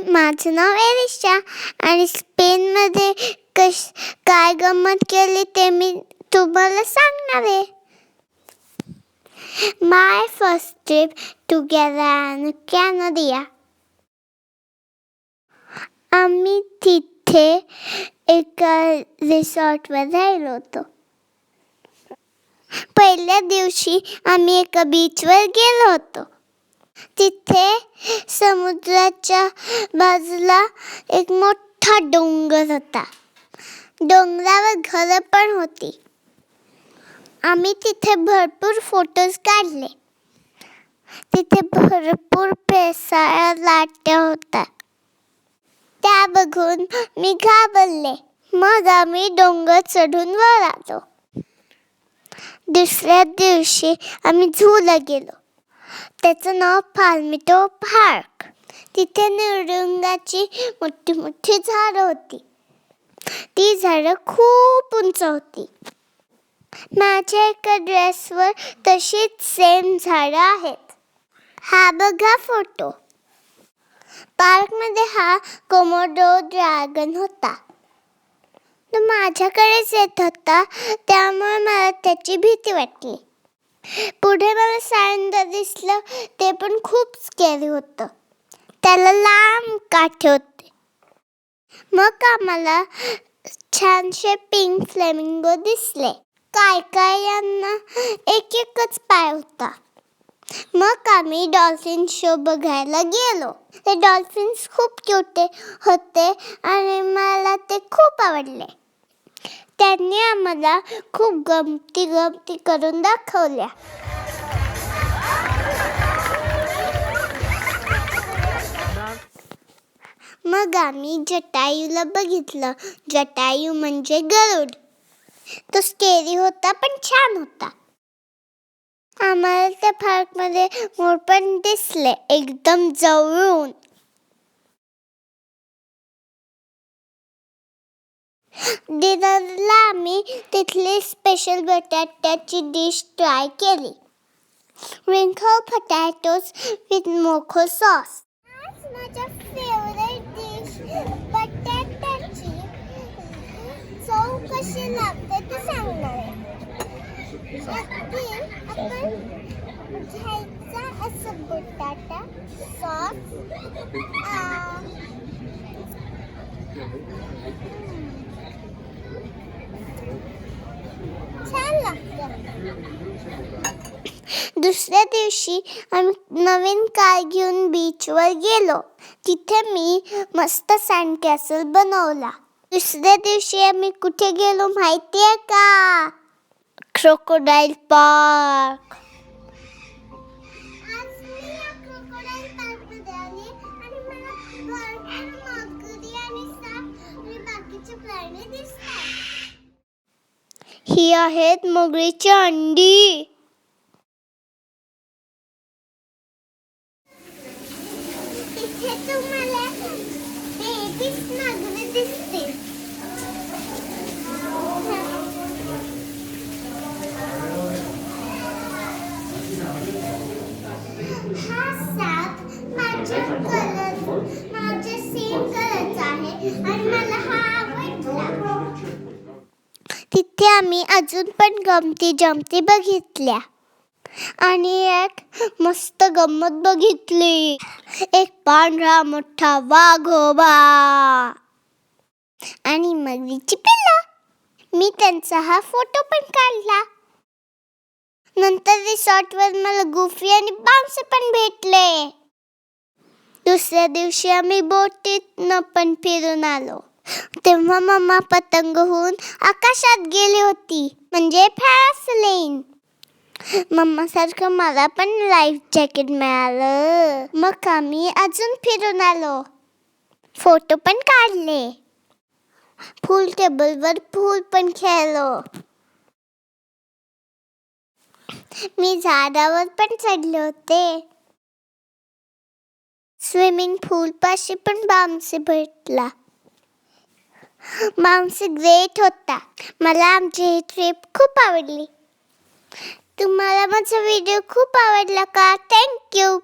माझं नाव एलिशा आणि स्पेनमध्ये काय गंमत केली ते मी तुम्हाला सांगणार आहे. My first trip to Gran Canaria. आम्ही तिथे एका रिसॉर्टवर राहिलो होतो. पहिल्या दिवशी आम्ही एका बीचवर गेलो होतो. तिथे समुद्राच्या बाजूला एक मोठा डोंगर होता. डोंगरावर घरं पण होती. आम्ही तिथे भरपूर फोटोज काढले. तिथे भरपूर पेसाळ्या लाट्या होत्या. त्या बघून मी घाबरले. मग आम्ही डोंगर चढून वर आलो. दुसऱ्या दिवशी आम्ही झूला गेलो. त्याचं नाव पाल्मिटो पार्क. तिथे निळुंगाची मोठी मोठी झाडं होती. ती झाडं खूप उंच होती. माझ्या एका ड्रेसवर तशीच सेम झाडं आहेत. हा बघा फोटो. पार्कमध्ये हा कोमोडो ड्रॅगन होता. तो माझ्याकडेच येत होता, त्यामुळे मला त्याची भीती वाटली. पुढे मला सांडर दिसलं. ते पण खूप स्कॅरी होतं. त्याला लांब काठी होते. मग आम्हाला छानसे पिंक फ्लेमिंगो दिसले. काय यांना एक एकच पाय होता. मग आम्ही डॉल्फिन शो बघायला गेलो. ते डॉल्फिन्स खूप क्यूट होते आणि मला ते खूप आवडले. त्यांनी आम्हाला खूप गमती करून दाखवल्या. मग आम्ही जटायूला बघितलं. जटायू म्हणजे गरुड. तो स्केरी होता पण छान होता. आम्हाला त्या पार्कमध्ये मोर पण दिसले एकदम जवळून. डिनरला आम्ही तिथली स्पेशल बटाट्याची डिश ट्राय केली. wrinkled potatoes with mojo sauce. माझा फेवरेट डिश बटाट्याची चव कशी लागते ते सांगणार आहे. आपण घ्यायचा असं बटाटा सॉस छान लागतं. दुसऱ्या दिवशी आम्ही नवीन कार घेऊन बीचवर गेलो. तिथे मी मस्त सँड कॅसल बनवला. दुसऱ्या दिवशी आम्ही कुठे गेलो माहितीये का? Crocodile park. आज मी या क्रोकोडाईल पार्कमध्ये आले आणि मला भरपूर मगरी आणि साप आणि बाकीचे प्राणी दिसतात. ही आहेत मगरीची अंडी. तिथे तुम्हाला बेबीज मगरी दिसतील. हा साप माझ्या सेम कलरचा आहे आणि मला हा आवडला. तिथे आम्ही अजून पण गमती जमती बघितल्या आणि एक मस्त गंमत बघितली. एक पांढरा मोठा वाघोबा आणि मगरीची पिल्लं. मी त्यांचा हा फोटो पण काढला. नंतर रिसॉर्टवर मला गुफी आणि बाउन्सी पण भेटले. दुसऱ्या दिवशी आम्ही बोटीतनं पण फिरून आलो. तेव्हा मम्मा पतंग होऊन आकाशात गेली होती, म्हणजे पॅरासेलिंग. मम्मा सारखं मला पण लाईफ जॅकेट मिळालं. मग आम्ही अजून फिरून आलो. फोटो पण काढले. पूल टेबलवर पूल पण खेळलो. मी झाडावर पण चढले होते. स्विमिंग पूल पाशी पण बाउन्सी भेटला. बाउन्सी ग्रेट होता. मला आमची ही ट्रिप खूप आवडली. तुम्हाला माझा व्हिडिओ खूप आवडला का? थँक्यू.